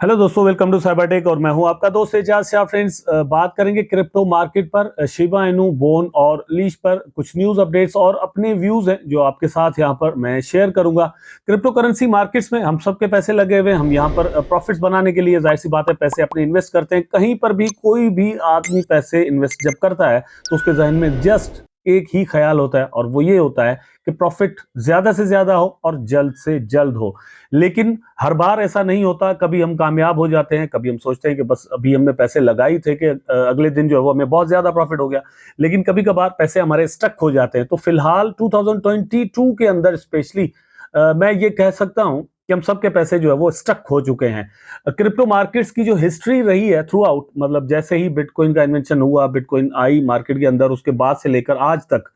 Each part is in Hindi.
हेलो दोस्तों, वेलकम टू साइबरटेक और मैं हूं आपका दोस्त एजाज शाह। फ्रेंड्स, बात करेंगे क्रिप्टो मार्केट पर, शिबा इनू, बोन और लीश पर कुछ न्यूज़ अपडेट्स और अपने व्यूज़ हैं जो आपके साथ यहां पर मैं शेयर करूंगा। क्रिप्टो करेंसी मार्केट्स में हम सबके पैसे लगे हुए, हम यहां पर प्रॉफिट्स बनाने के लिए जाहिर सी बात है पैसे अपने इन्वेस्ट करते हैं। कहीं पर भी कोई भी आदमी पैसे इन्वेस्ट जब करता है तो उसके जहन में जस्ट एक ही ख्याल होता है और वो ये होता है कि प्रॉफिट ज्यादा से ज्यादा हो और जल्द से जल्द हो। लेकिन हर बार ऐसा नहीं होता, कभी हम कामयाब हो जाते हैं, कभी हम सोचते हैं कि बस अभी हमने पैसे लगाए थे कि अगले दिन जो है वो हमें बहुत ज्यादा प्रॉफिट हो गया। लेकिन कभी कभार पैसे हमारे स्टक हो जाते हैं। तो फिलहाल 2022 के अंदर स्पेशली मैं ये कह सकता हूं कि हम सबके पैसे जो है वो स्टक हो चुके हैं। क्रिप्टो मार्केट्स की जो हिस्ट्री रही है थ्रू आउट, मतलब जैसे ही बिटकॉइन का इन्वेंशन हुआ, बिटकॉइन आई मार्केट के अंदर, उसके बाद से लेकर आज तक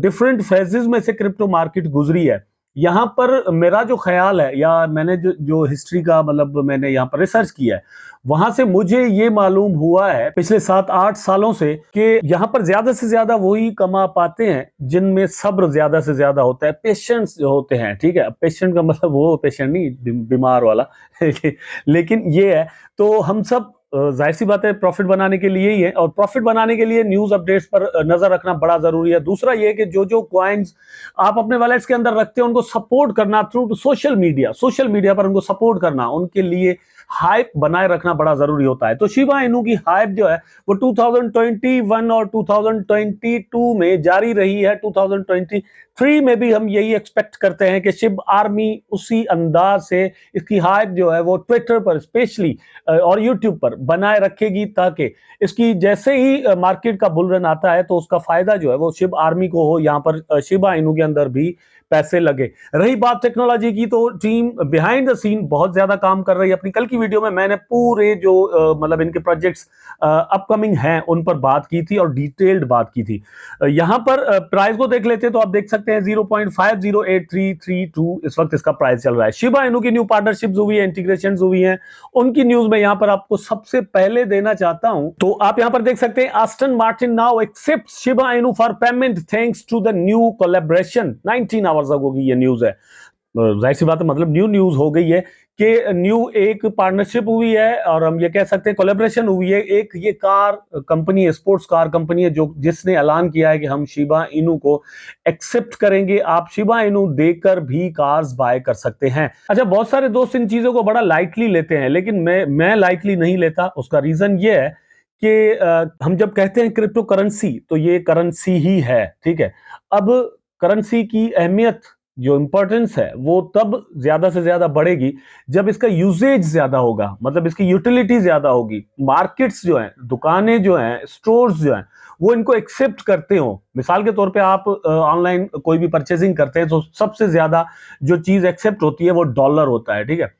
डिफरेंट फेजेस में से क्रिप्टो मार्केट गुजरी है। यहाँ पर मेरा जो ख्याल है, या मैंने जो जो हिस्ट्री का मतलब मैंने यहाँ पर रिसर्च किया है, वहां से मुझे ये मालूम हुआ है पिछले 7-8 सालों से कि यहाँ पर ज्यादा से ज्यादा वही कमा पाते हैं जिनमें सब्र ज्यादा से ज्यादा होता है, पेशेंस जो होते हैं। ठीक है, पेशेंट का मतलब वो पेशेंट नहीं बीमार वाला लेकिन ये है। तो हम सब जाहिर सी बात है प्रॉफिट बनाने के लिए ही है, और प्रॉफिट बनाने के लिए न्यूज अपडेट्स पर नजर रखना बड़ा जरूरी है। दूसरा ये कि जो जो क्वाइंस आप अपने वॉलेट्स के अंदर रखते हैं उनको सपोर्ट करना थ्रू सोशल मीडिया पर उनको सपोर्ट करना, उनके लिए हाइप बनाए रखना बड़ा जरूरी होता है। तो शिबा इनू की हाइप जो है वो 2021 और 2022 में जारी रही है। 2023 में भी हम यही एक्सपेक्ट करते हैं कि शिब आर्मी उसी अंदाज से इसकी हाइप जो है वो ट्विटर पर स्पेशली और यूट्यूब पर बनाए रखेगी, ताकि इसकी जैसे ही मार्केट का बुल रन आता है तो उसका फायदा जो है वो शिब आर्मी को हो। यहाँ पर शिबा इनू के अंदर भी पैसे लगे। रही बात टेक्नोलॉजी की, तो टीम बिहाइंड द सीन बहुत ज्यादा काम कर रही है। अपनी कल की वीडियो में मैंने पूरे जो मतलब इनके प्रोजेक्ट्स अपकमिंग हैं उन पर बात की थी और डिटेल्ड बात की थी। यहां पर प्राइस को देख लेते हैं तो आप देख सकते हैं 0.508332 इस वक्त इसका प्राइस चल रहा है। शिबा इनू की न्यू पार्टनरशिप्स हुई है, इंटीग्रेशंस हुई हैं, उनकी न्यूज में यहां पर आपको सबसे पहले देना चाहता हूं। तो आप यहां पर देख सकते हैं Aston Martin now accepts Shiba Inu for payment thanks to the new collaboration. 19 hours ago की ये न्यूज है। जाहिर सी बात है, मतलब न्यू न्यूज हो गई है कि न्यू एक पार्टनरशिप हुई है और हम ये कह सकते हैं कोलैबोरेशन हुई है। एक ये कार कंपनी है, स्पोर्ट्स कार कंपनी है, जो जिसने ऐलान किया है कि हम शिबा इनू को एक्सेप्ट करेंगे, आप शिबा इनू देकर भी कार्स बाय कर सकते हैं। अच्छा, बहुत सारे दोस्त इन चीजों को बड़ा लाइटली लेते हैं, लेकिन मैं लाइटली नहीं लेता। उसका रीजन ये है कि हम जब कहते हैं क्रिप्टो करेंसी तो ये करेंसी ही है। ठीक है, अब करेंसी की अहमियत, जो इंपॉर्टेंस है, वो तब ज्यादा से ज्यादा बढ़ेगी जब इसका यूसेज ज्यादा होगा, मतलब इसकी यूटिलिटी ज्यादा होगी। मार्केट्स जो हैं, दुकानें जो हैं, स्टोर्स जो हैं, वो इनको एक्सेप्ट करते हो। मिसाल के तौर पे आप ऑनलाइन कोई भी परचेजिंग करते हैं तो सबसे ज्यादा जो चीज एक्सेप्ट होती है वो डॉलर होता है। ठीक है,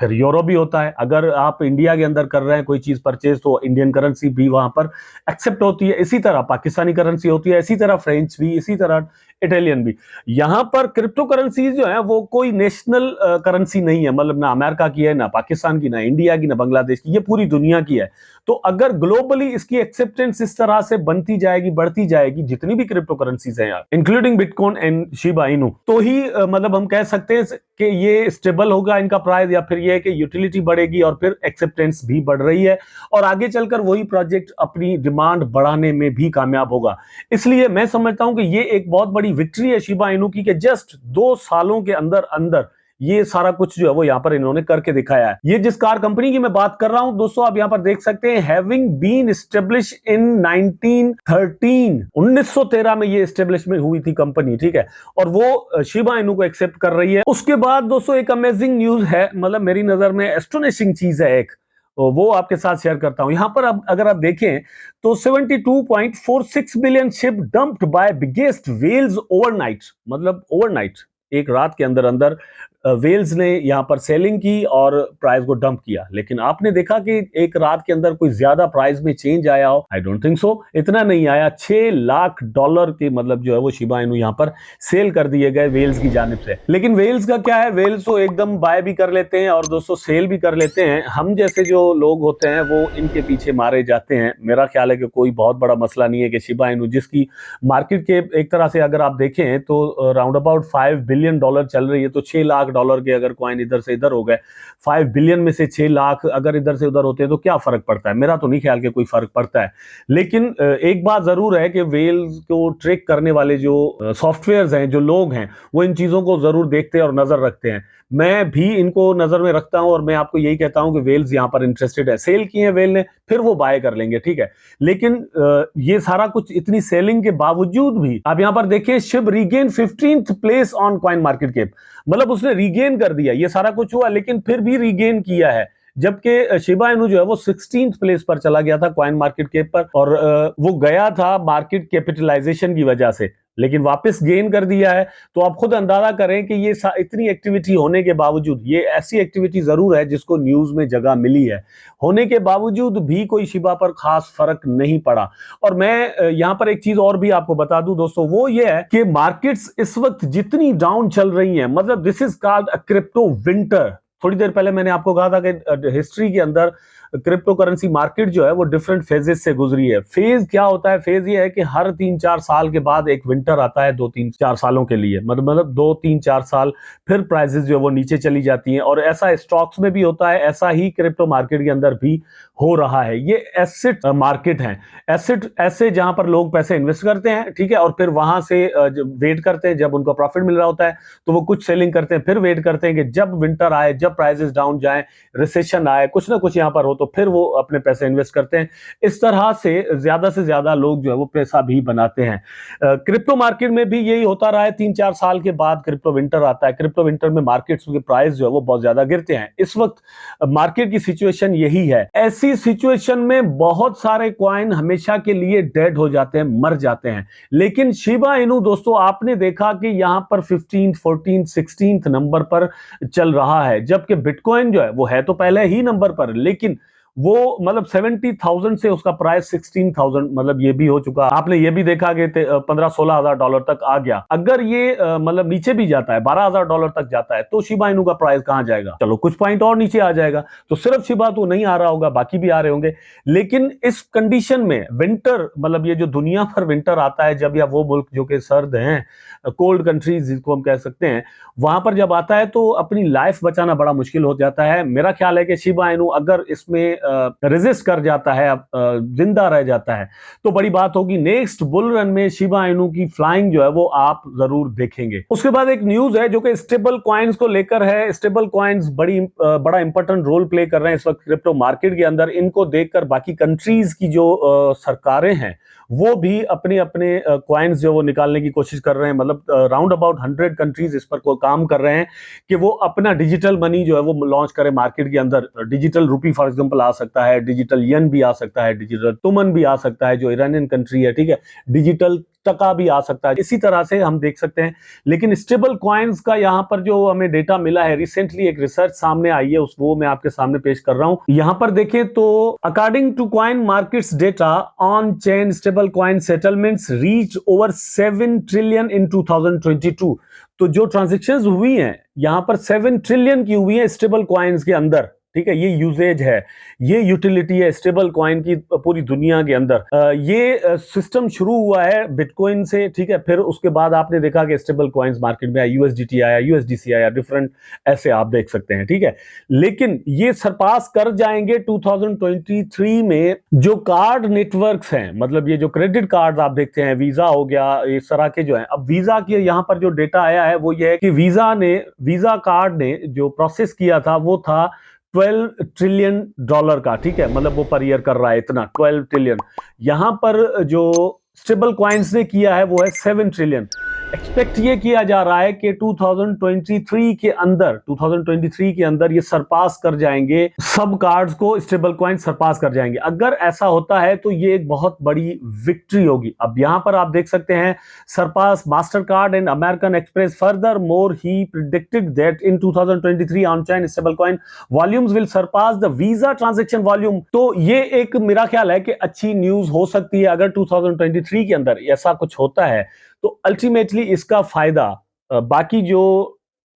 फिर यूरो भी होता है। अगर आप इंडिया के अंदर कर रहे हैं कोई चीज परचेज तो इंडियन करेंसी भी वहां पर एक्सेप्ट होती है। इसी तरह पाकिस्तानी करेंसी होती है, इसी तरह फ्रेंच भी, इसी तरह इटालियन भी। यहां पर क्रिप्टो करेंसी जो है वो कोई नेशनल करेंसी नहीं है, मतलब ना अमेरिका की है, ना पाकिस्तान की, ना इंडिया की, ना बांग्लादेश की, ये पूरी दुनिया की है। तो अगर ग्लोबली इसकी एक्सेप्टेंस इस तरह से बनती जाएगी, बढ़ती जाएगी, जितनी भी क्रिप्टो करेंसीज हैं यार, including bitcoin and Shiba Inu, तो ही मतलब हम कह सकते हैं कि ये स्टेबल होगा इनका प्राइस, या फिर ये कि यूटिलिटी बढ़ेगी और फिर एक्सेप्टेंस भी बढ़ रही है और आगे चलकर वही प्रोजेक्ट अपनी डिमांड बढ़ाने में भी कामयाब होगा। इसलिए मैं समझता हूं कि ये एक बहुत बड़ी विक्ट्री है शिबा इनू की, कि जस्ट 2 सालों के अंदर अंदर ये सारा कुछ जो है वो यहाँ पर इन्होंने करके दिखाया है। ये जिस कार कंपनी की मैं बात कर रहा हूं दोस्तों, आप यहाँ पर देख सकते हैं, हैविंग बीन एस्टेब्लिश इन 1913, 1913 में ये एस्टेब्लिशमेंट हुई थी कंपनी। ठीक है, और वो शिबा इनू को एक्सेप्ट कर रही है। उसके बाद दोस्तों एक अमेजिंग न्यूज है, मतलब मेरी नजर में एस्टोनिशिंग चीज है एक, तो वो आपके साथ शेयर करता हूं। यहां पर अब अगर आप देखें तो 72.46 billion SHIB dumped by biggest whales overnight, मतलब ओवरनाइट, एक रात के अंदर अंदर वेल्स ने यहां पर सेलिंग की और प्राइस को डंप किया। लेकिन आपने देखा कि एक रात के अंदर कोई ज्यादा प्राइस में चेंज आया हो? आई डोंट थिंक सो, इतना नहीं आया। $6 लाख के मतलब जो है वो शिबा इनू यहां पर सेल कर दिए गए वेल्स की जानिब से। लेकिन वेल्स का क्या है, वेल्स तो एकदम बाय भी कर लेते हैं और दोस्तों सेल भी कर लेते हैं। हम जैसे जो लोग होते हैं वो इनके पीछे मारे जाते हैं। मेरा ख्याल है कि कोई बहुत बड़ा मसला नहीं है कि शिबा इनू, जिसकी मार्केट के एक तरह से अगर आप देखें तो राउंड अबाउट $5 बिलियन चल रही है, तो $6 लाख $1 के अगर कॉइन इधर से इधर हो गए, 5 बिलियन में से 6 लाख अगर इधर से उधर होते हैं तो क्या फर्क पड़ता है? मेरा तो नहीं ख्याल कि कोई फर्क पड़ता है। लेकिन एक बात जरूर है कि व्हेल्स को ट्रैक करने वाले जो सॉफ्टवेयर्स हैं, जो लोग हैं, वो इन चीजों को जरूर देखते हैं और नजर रखते हैं। मैं भी इनको नजर में रखता हूं और मैं आपको यही कहता हूं कि वेल्स यहां पर इंटरेस्टेड है। सेल की है वेल ने, फिर वो बाय कर लेंगे, ठीक है। लेकिन ये सारा कुछ इतनी सेलिंग के बावजूद भी आप यहां पर देखिए, Shiv regain 15th place on coin market cap, मतलब उसने रीगेन कर दिया। ये सारा कुछ हुआ लेकिन फिर भी रीगेन किया है, जबकि शिबा इनू जो है वो 16th प्लेस पर चला गया था कॉइन मार्केट कैप पर, और वो गया था मार्केट कैपिटलाइजेशन की वजह से, लेकिन वापस गेन कर दिया है। तो आप खुद अंदाजा करें कि ये इतनी एक्टिविटी होने के बावजूद, ये ऐसी एक्टिविटी जरूर है जिसको न्यूज में जगह मिली है, होने के बावजूद भी कोई शिबा पर खास फर्क नहीं पड़ा। और मैं यहां पर एक चीज और भी आपको बता दूं दोस्तों, वो ये है कि मार्केट्स इस वक्त जितनी डाउन चल रही हैं, मतलब this is called a crypto winter. थोड़ी देर पहले मैंने आपको कहा था कि हिस्ट्री के अंदर क्रिप्टो करेंसी मार्केट जो है वो डिफरेंट फेजेस से गुजरी है। फेज क्या होता है? फेज ये है कि हर 3-4 साल के बाद एक विंटर आता है, 2-3-4 सालों के लिए, मतलब 2-3-4 साल, फिर प्राइसेस जो है वो नीचे चली जाती हैं। और ऐसा स्टॉक्स में भी होता है, ऐसा ही क्रिप्टो मार्केट के अंदर भी हो रहा है। ये एसेट मार्केट है, एसेट ऐसे जहां पर लोग पैसे इन्वेस्ट करते हैं, ठीक है, और फिर वहां से वेट करते हैं, जब उनको प्रॉफिट मिल रहा होता है तो वो कुछ सेलिंग करते हैं, फिर वेट करते हैं कि जब विंटर आए, जब प्राइसेस डाउन जाए, रिसेशन आए, कुछ ना कुछ यहां पर हो, तो फिर वो अपने पैसे इन्वेस्ट करते हैं। इस तरह से ज्यादा लोग जो है वो पैसा भी बनाते हैं। क्रिप्टो मार्केट में भी यही होता रहा है। 3-4 साल के बाद क्रिप्टो विंटर आता है। क्रिप्टो विंटर में मार्केट्स के प्राइस जो है वो बहुत ज्यादा गिरते हैं। इस वक्त मार्केट की सिचुएशन यही है। ऐसी सिचुएशन में बहुत सारे कॉइन हमेशा के लिए डेड हो जाते हैं, मर जाते हैं। लेकिन शिबा इनू दोस्तों, आपने देखा कि यहां पर 15th, 14th, 16th नंबर पर चल रहा है, जबकि बिटकॉइन जो है वो है तो पहले ही नंबर पर, लेकिन वो मतलब 70,000 से उसका प्राइस 16,000, मतलब ये भी हो चुका। आपने ये भी देखा कि 15-16 हजार डॉलर तक आ गया। अगर ये मतलब नीचे भी जाता है, $12,000 तक जाता है, तो शिबा इनू का प्राइस कहां जाएगा? चलो कुछ पॉइंट और नीचे आ जाएगा। तो सिर्फ शिबा तो नहीं आ रहा होगा, बाकी भी आ रहे होंगे। लेकिन इस कंडीशन में विंटर, मतलब ये जो दुनिया पर विंटर आता है जब, या वो मुल्क जो कि सर्द हैं, कोल्ड कंट्रीज जिसको हम कह सकते हैं, वहां पर जब आता है तो अपनी लाइफ बचाना बड़ा मुश्किल हो जाता है। मेरा ख्याल है कि शिबा इनू अगर इसमें रेजिस्ट कर जाता है, जिंदा रह जाता है, तो बड़ी बात होगी। नेक्स्ट बुल रन में शिबा इनू की फ्लाइंग जो है वो आप जरूर देखेंगे। उसके बाद एक न्यूज है जो कि स्टेबल कॉइन्स को लेकर है। स्टेबल कॉइन्स बड़ा इंपॉर्टेंट रोल प्ले कर रहे हैं इस वक्त क्रिप्टो मार्केट के अंदर। इनको देखकर बाकी कंट्रीज की जो सरकारें हैं वो भी अपने अपने कॉइन्स जो वो निकालने की कोशिश कर रहे हैं। मतलब राउंड अबाउट 100 कंट्रीज इस पर काम कर रहे हैं कि वो अपना डिजिटल मनी जो है वो लॉन्च करे मार्केट के अंदर। डिजिटल रूपी फॉर एग्जांपल आ सकता है, डिजिटल यन भी आ सकता है, डिजिटल तुमन भी आ सकता है जो ईरानियन कंट्री है, ठीक है, डिजिटल टका भी आ सकता है। इसी तरह से हम देख सकते हैं। लेकिन स्टेबल कॉइन्स का यहां पर जो हमें डेटा मिला है, रिसेंटली एक रिसर्च सामने आई है, वो मैं आपके सामने पेश कर रहा हूं। यहां पर देखें तो according to coin markets data, on chain stable coin settlements reach over 7 trillion in 2022। तो जो ट्रांजेक्शंस हुई हैं यहां पर 7 ट्रिलियन की हुई है स्टेबल कॉइन्स के अंदर, ठीक है। ये यूजेज है, ये यूटिलिटी है स्टेबल कॉइन की पूरी दुनिया के अंदर। ये सिस्टम शुरू हुआ है बिटकॉइन से, ठीक है। फिर उसके बाद आपने देखा कि स्टेबल कॉइन्स मार्केट में आया, यूएसडीटी आया, यूएसडीसी आया, डिफरेंट ऐसे आप देख सकते हैं, ठीक है। लेकिन ये सरपास कर जाएंगे 2023 में जो कार्ड नेटवर्क्स हैं, मतलब ये जो क्रेडिट कार्ड आप देखते हैं, वीजा हो गया, इस तरह के जो है। अब वीजा के यहां पर जो डेटा आया है वो ये है कि वीजा कार्ड ने जो प्रोसेस किया था वो था $12 ट्रिलियन का, ठीक है। मतलब वो पर ईयर कर रहा है इतना, 12 ट्रिलियन। यहां पर जो स्टेबल कॉइन्स ने किया है वो है 7 ट्रिलियन। एक्सपेक्ट ये किया जा रहा है कि 2023 के अंदर ये सरपास कर जाएंगे, सब कार्ड्स को स्टेबल कॉइन सरपास कर जाएंगे। अगर ऐसा होता है तो ये एक बहुत बड़ी विक्ट्री होगी। अब यहां पर आप देख सकते हैं, surpass Mastercard and American Express. Furthermore he predicted that in 2023 on chain stable coin volumes will surpass the Visa transaction volume. तो ये एक मेरा ख्याल है कि अच्छी न्यूज हो सकती है। अगर 2023 के अंदर ऐसा कुछ होता है तो अल्टीमेटली इसका फायदा बाकी जो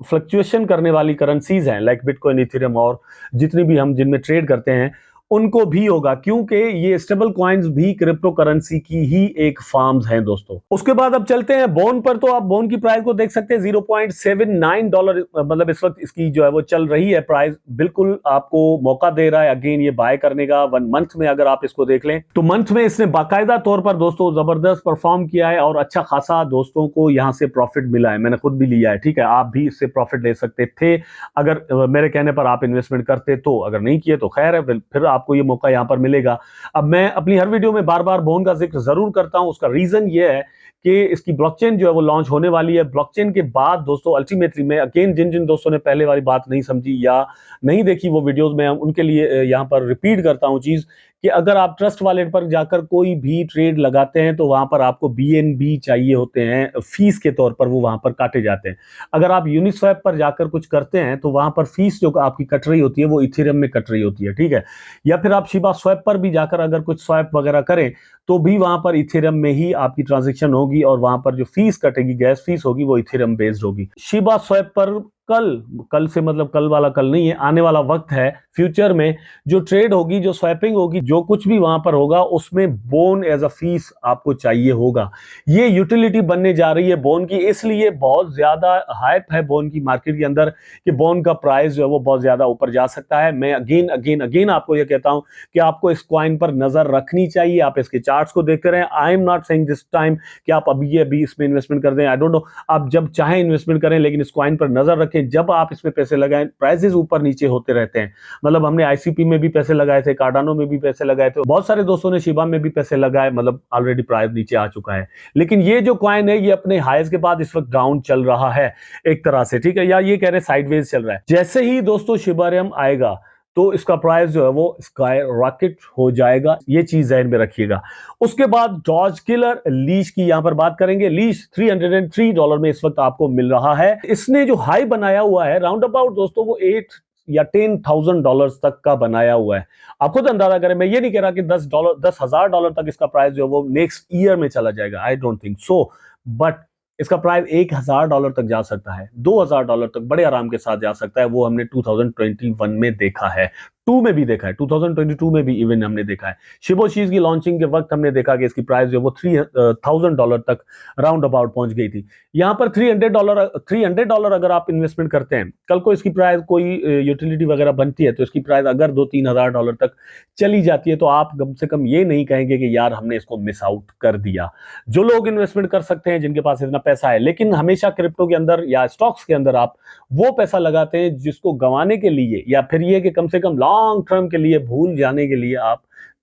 फ्लक्चुएशन करने वाली करेंसीज हैं लाइक बिटकॉइन, इथेरियम और जितनी भी हम जिनमें ट्रेड करते हैं, उनको भी होगा, क्योंकि ये स्टेबल कॉइन्स भी क्रिप्टो करेंसी की ही एक फॉर्म्स हैं दोस्तों। उसके बाद अब चलते हैं बोन पर। तो आप बोन की प्राइस को देख सकते हैं, $0.79, मतलब इस वक्त इसकी जो है वो चल रही है प्राइस। बिल्कुल आपको मौका दे रहा है अगेन ये बाय करने का। 1 मंथ में अगर आप इसको देख लें तो मंथ में इसने बाकायदा तौर पर दोस्तों जबरदस्त परफॉर्म किया है और अच्छा खासा दोस्तों को यहां से प्रॉफिट मिला है। मैंने खुद भी लिया है, ठीक है, आप भी इससे प्रॉफिट ले सकते थे अगर मेरे कहने पर आप इन्वेस्टमेंट करते। तो अगर नहीं किए तो खैर है, फिर आपको ये मौका यहां पर मिलेगा। अब मैं अपनी हर वीडियो में बार बार बोन का जिक्र जरूर करता हूं, उसका रीजन ये है कि इसकी ब्लॉकचेन जो है वो लॉन्च होने वाली है। ब्लॉकचेन के बाद दोस्तों अल्टीमेटली में अगेन जिन जिन दोस्तों ने पहले वाली बात नहीं समझी या नहीं देखी वो वीडियोस में, उनके लिए यहां पर रिपीट करता हूं चीज कि अगर आप ट्रस्ट वॉलेट पर जाकर कोई भी ट्रेड लगाते हैं तो वहां पर आपको BNB चाहिए होते हैं, फीस के तौर पर वो वहां पर काटे जाते हैं। अगर आप यूनिस्वैप पर जाकर कुछ करते हैं तो वहां पर फीस जो आपकी कट रही होती है वो इथेरियम में कट रही होती है, ठीक है। या फिर आप शिबा स्वैप पर भी जाकर अगर कुछ स्वैप वगैरह करें तो भी वहां पर इथेरियम में ही आपकी ट्रांजेक्शन होगी और वहां पर जो फीस कटेगी, गैस फीस होगी, वो इथेरियम बेस्ड होगी। शिबा स्वैप पर कल से मतलब कल वाला कल नहीं है, आने वाला वक्त है, फ्यूचर में जो ट्रेड होगी, जो स्वैपिंग होगी, जो कुछ भी वहां पर होगा उसमें बोन एज अ फीस आपको चाहिए होगा। ये यूटिलिटी बनने जा रही है बोन की, इसलिए बहुत ज्यादा हाइप है बोन की मार्केट के अंदर कि बोन का प्राइस जो है वो बहुत ज्यादा ऊपर जा सकता है। मैं अगेन अगेन अगेन आपको यह कहता हूं कि आपको इस कॉइन पर नजर रखनी चाहिए। आप इसके चार्ट्स को देखते रहें। I am not saying this time कि आप अभी इसमें इन्वेस्टमेंट कर दें, आई डोंट नो, आप जब चाहे इन्वेस्टमेंट करें, लेकिन इस कॉइन पर नजर रखें। जब आप इसमें पैसे लगाएं, प्राइसेस ऊपर नीचे होते रहते हैं। मतलब हमने ICP में भी पैसे लगाए थे, कार्डानो में भी पैसे लगाए थे, बहुत सारे दोस्तों ने शिबा में भी पैसे लगाए, मतलब ऑलरेडी प्राइस नीचे आ चुका है। लेकिन ये जो कॉइन है ये अपने हाईज के बाद इस वक्त डाउन चल रहा है एक तरह से, ठीक है, या ये कह रहे हैं साइडवेज चल रहा है। जैसे ही दोस्तों शिबारियम आएगा तो इसका प्राइस जो है वो स्काई रॉकेट हो जाएगा, ये चीज ज़हन में रखिएगा। उसके बाद डॉज किलर लीश की यहां पर बात करेंगे। लीश $303 में इस वक्त आपको मिल रहा है। इसने जो हाई बनाया हुआ है राउंड अबाउट दोस्तों वो 8 या $10,000 तक का बनाया हुआ है। आप खुद अंदाजा करें, मैं ये नहीं कह रहा कि $10,000 तक इसका प्राइस जो है वो नेक्स्ट ईयर में चला जाएगा, I don't think so, but इसका प्राइस $1,000 तक जा सकता है, $2,000 तक बड़े आराम के साथ जा सकता है। वो हमने 2021 में देखा है, 2 में भी देखा है, 2022 में भी इवन हमने देखा है। शिबोशीज की लॉन्चिंग के वक्त हमने देखा कि इसकी प्राइस जो वो $3,000 तक राउंड अबाउट पहुंच गई थी। यहां पर $300 अगर आप इन्वेस्टमेंट करते हैं, कल को इसकी प्राइस कोई यूटिलिटी वगैरह बनती है तो इसकी प्राइस अगर $2-3 तक चली जाती है तो आप कम से कम ये नहीं कहेंगे कि यार हमने इसको मिस आउट कर दिया। जो लोग इन्वेस्टमेंट कर सकते हैं, जिनके पास इतना पैसा है, लेकिन हमेशा क्रिप्टो के अंदर या स्टॉक्स के अंदर आप वो पैसा लगाते हैं जिसको गंवाने के लिए या फिर ये कि कम से कम लॉन्ग टर्म के लिए भूल जाने के लिए आप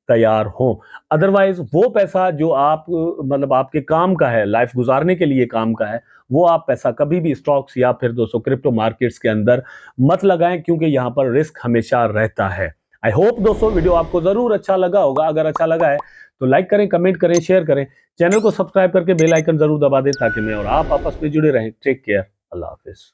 तैयार हो। अदरवाइज वो पैसा जो आप मतलब आपके काम का है, लाइफ गुजारने के लिए काम का है, वो आप पैसा कभी भी स्टॉक्स या फिर दोस्तों क्रिप्टो मार्केट्स के अंदर मत लगाएं, क्योंकि यहां पर रिस्क हमेशा रहता है। आई होप दोस्तों वीडियो आपको जरूर अच्छा लगा होगा। अगर अच्छा लगा है तो लाइक करें, कमेंट करें, शेयर करें, चैनल को सब्सक्राइब करके बेल आइकन जरूर दबा दें ताकि मैं और आप आपस में जुड़े रहें। टेक केयर, अल्लाह हाफिज।